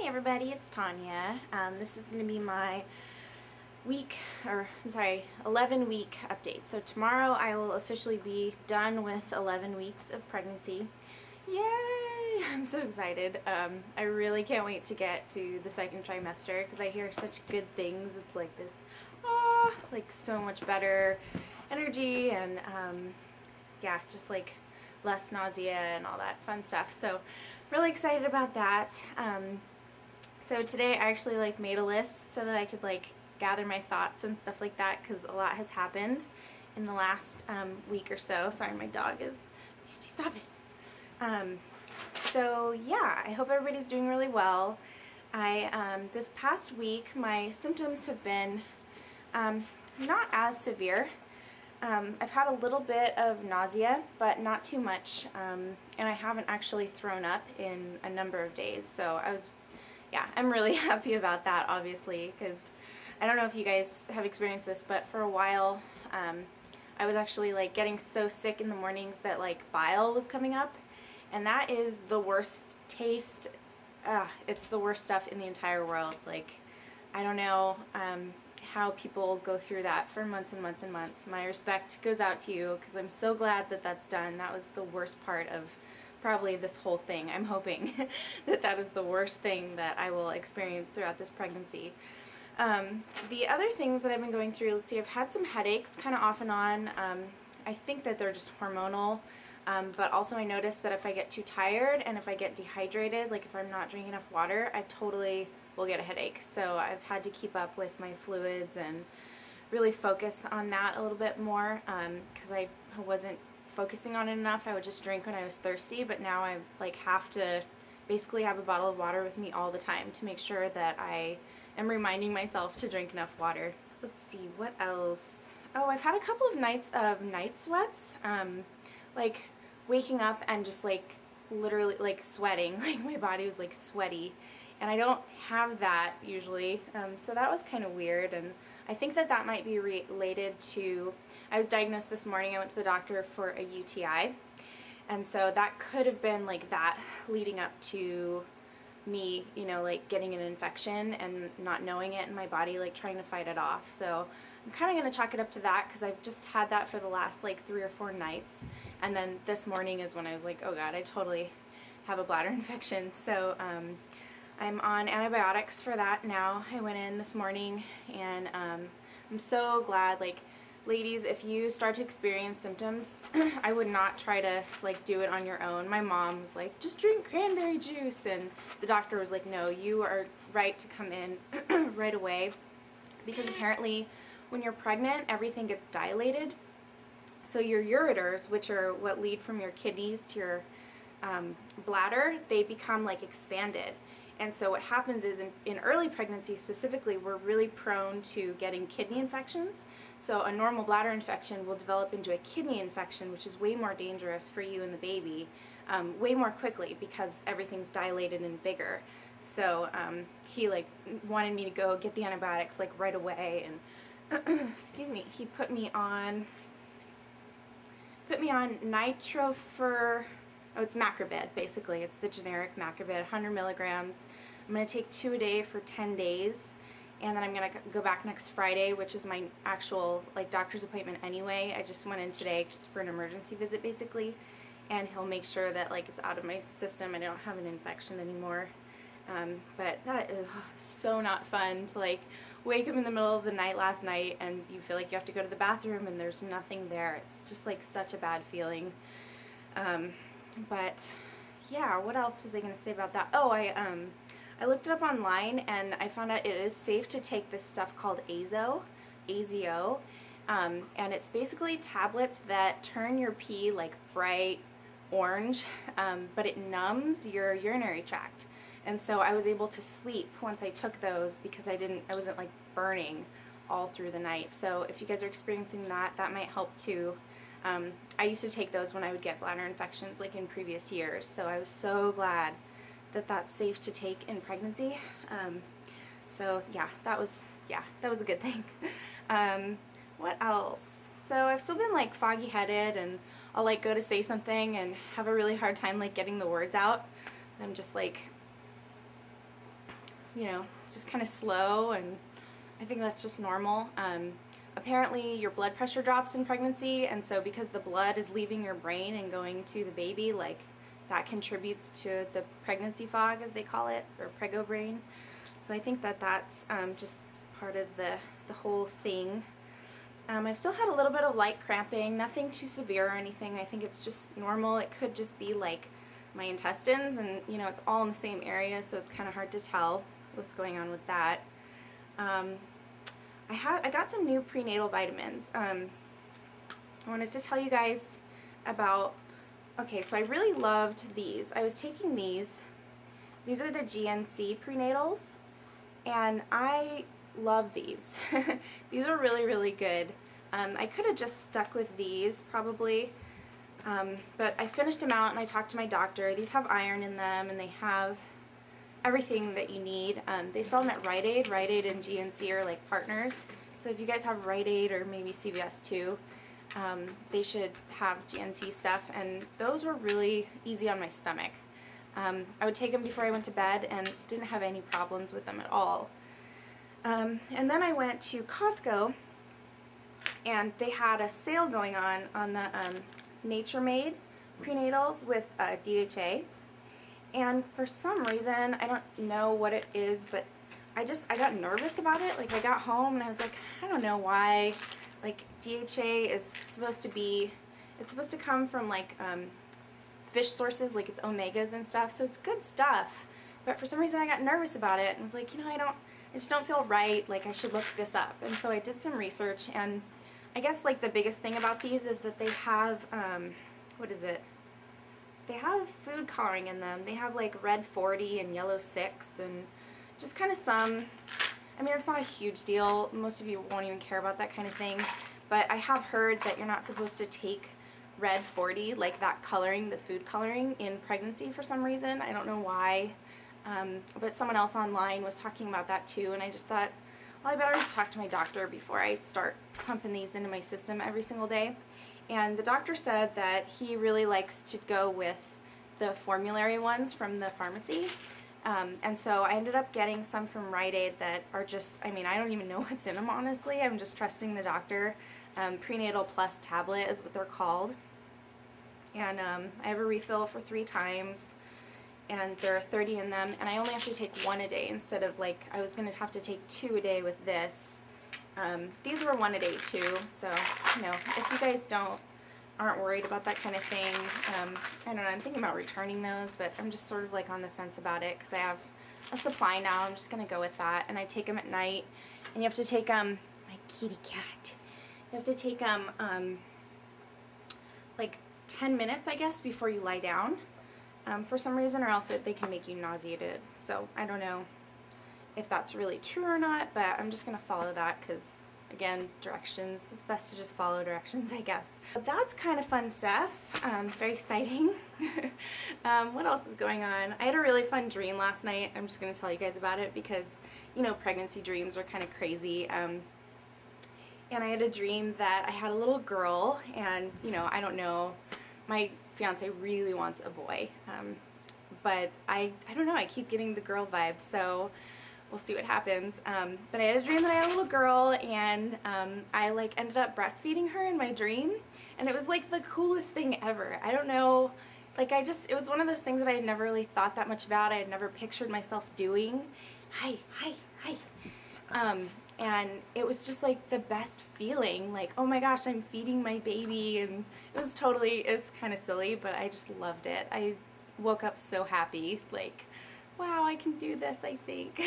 Hey everybody, it's Tanya. This is going to be my 11 week update. So tomorrow I will officially be done with 11 weeks of pregnancy. Yay! I'm so excited. I really can't wait to get to the second trimester because I hear such good things. It's like this, like so much better energy and yeah, just like less nausea and all that fun stuff. So really excited about that. So today I actually made a list so that I could gather my thoughts and stuff like that because a lot has happened in the last week or so. Sorry, my dog is, Angie, stop it. So yeah, I hope everybody's doing really well. This past week my symptoms have been not as severe. I've had a little bit of nausea, but not too much, and I haven't actually thrown up in a number of days, so I'm really happy about that, obviously, because I don't know if you guys have experienced this, but for a while I was actually getting so sick in the mornings that bile was coming up, and that is the worst taste. It's the worst stuff in the entire world. I don't know how people go through that for months and months and months. My respect goes out to you because I'm so glad that that's done. That was the worst part of probably this whole thing. I'm hoping that that is the worst thing that I will experience throughout this pregnancy. The other things that I've been going through, let's see, I've had some headaches kind of off and on. I think that they're just hormonal, but also I noticed that if I get too tired and if I get dehydrated, if I'm not drinking enough water, I totally will get a headache. So I've had to keep up with my fluids and really focus on that a little bit more because I wasn't focusing on it enough. I would just drink when I was thirsty, but now I have to basically have a bottle of water with me all the time to make sure that I am reminding myself to drink enough water. Let's see, what else? Oh, I've had a couple of nights of night sweats, waking up and just literally sweating, my body was sweaty, and I don't have that usually, so that was kind of weird. And I think that that might be related to, I was diagnosed this morning, I went to the doctor for a UTI, and so that could have been that leading up to me, getting an infection and not knowing it in my body, trying to fight it off. So I'm kind of going to chalk it up to that because I've just had that for the last 3 or 4 nights, and then this morning is when I was oh god, I totally have a bladder infection. So I'm on antibiotics for that now. I went in this morning, and I'm so glad. Ladies, if you start to experience symptoms, I would not try to do it on your own. My mom was just drink cranberry juice, and the doctor was no, you are right to come in right away, because apparently when you're pregnant everything gets dilated, so your ureters, which are what lead from your kidneys to your bladder, they become expanded. And so what happens is in early pregnancy specifically, we're really prone to getting kidney infections. So a normal bladder infection will develop into a kidney infection, which is way more dangerous for you and the baby, way more quickly because everything's dilated and bigger. So he wanted me to go get the antibiotics right away, and excuse me, he put me on Nitrofur. Oh, it's Macrobid, basically. It's the generic Macrobid, 100 milligrams. I'm going to take 2 a day for 10 days, and then I'm going to go back next Friday, which is my actual doctor's appointment anyway. I just went in today for an emergency visit, basically, and he'll make sure that it's out of my system and I don't have an infection anymore. But that is so not fun to wake up in the middle of the night last night and you feel you have to go to the bathroom and there's nothing there. It's just such a bad feeling. But yeah, what else was I going to say about that? Oh, I looked it up online and I found out it is safe to take this stuff called AZO, and it's basically tablets that turn your pee bright orange, but it numbs your urinary tract. And so I was able to sleep once I took those because I wasn't burning all through the night. So if you guys are experiencing that, that might help too. I used to take those when I would get bladder infections in previous years, so I was so glad that that's safe to take in pregnancy. So yeah, that was a good thing. What else? So I've still been foggy headed, and I'll go to say something and have a really hard time getting the words out. I'm just you know, just kind of slow, and I think that's just normal. Apparently your blood pressure drops in pregnancy, and so because the blood is leaving your brain and going to the baby, like that contributes to the pregnancy fog, as they call it, or prego brain. So I think that that's just part of the whole thing. I've still had a little bit of light cramping, nothing too severe or anything. I think it's just normal. It could just be like my intestines, and you know, it's all in the same area, so it's kind of hard to tell what's going on with that. I got some new prenatal vitamins. I wanted to tell you guys about, okay, so I really loved these. I was taking these. These are the GNC prenatals, and I love these. These are really, really good. I could have just stuck with these probably, but I finished them out and I talked to my doctor. These have iron in them, and they have everything that you need. They sell them at Rite Aid. Rite Aid and GNC are like partners. So if you guys have Rite Aid or maybe CVS too, they should have GNC stuff, and those were really easy on my stomach. I would take them before I went to bed and didn't have any problems with them at all. And then I went to Costco, and they had a sale going on the Nature Made prenatals with DHA. And for some reason, I don't know what it is, but I got nervous about it. Like, I got home and I was like, I don't know why. Like, DHA is supposed to be, it's supposed to come from like fish sources, like it's omegas and stuff, so it's good stuff. But for some reason I got nervous about it and was like, you know, I just don't feel right, like I should look this up. And so I did some research, and I guess like the biggest thing about these is that they have, what is it? They have food coloring in them. They have like red 40 and yellow 6 and just kind of some, I mean, it's not a huge deal. Most of you won't even care about that kind of thing, but I have heard that you're not supposed to take red 40, like that coloring, the food coloring, in pregnancy for some reason. I don't know why, but someone else online was talking about that too, and I just thought, well, I better just talk to my doctor before I start pumping these into my system every single day. And the doctor said that he really likes to go with the formulary ones from the pharmacy. And so I ended up getting some from Rite Aid that are just, I mean, I don't even know what's in them, honestly. I'm just trusting the doctor. Prenatal Plus tablet is what they're called. And I have a refill for 3 times, and there are 30 in them, and I only have to take 1 a day instead of, like, I was going to have to take 2 a day with this. These were 1 a day too, so, you know, if you guys aren't worried about that kind of thing, I don't know, I'm thinking about returning those, but I'm just sort of like on the fence about it because I have a supply now. I'm just going to go with that, and I take them at night, and you have to take my kitty cat, you have to take them like 10 minutes, I guess, before you lie down for some reason, or else they can make you nauseated. So I don't know if that's really true or not, but I'm just going to follow that because, again, directions, it's best to just follow directions, I guess. But that's kind of fun stuff, very exciting. What else is going on? I had a really fun dream last night. I'm just going to tell you guys about it because, you know, pregnancy dreams are kind of crazy. And I had a dream that I had a little girl, and, you know, I don't know, my fiance really wants a boy, but I don't know, I keep getting the girl vibe, so we'll see what happens. But I had a dream that I had a little girl, and I like ended up breastfeeding her in my dream, and it was like the coolest thing ever. I don't know, like it was one of those things that I had never really thought that much about. I had never pictured myself doing. Hi. And it was just like the best feeling, like, oh my gosh, I'm feeding my baby, and it's kind of silly, but I just loved it. I woke up so happy, like, wow, I can do this, I think.